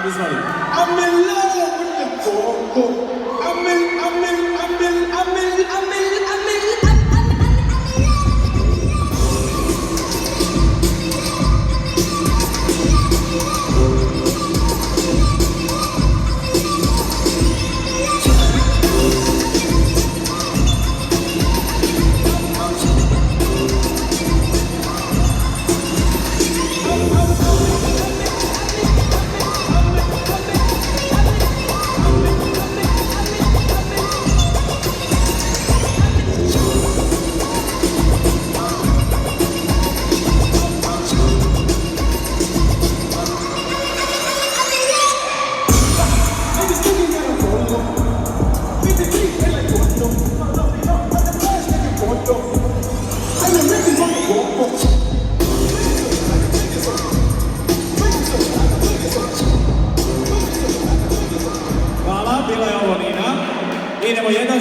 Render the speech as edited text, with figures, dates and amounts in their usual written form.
This one. I'm in love with the coco. I'm in Hvala, bila je ovo Nina. Idemo jedan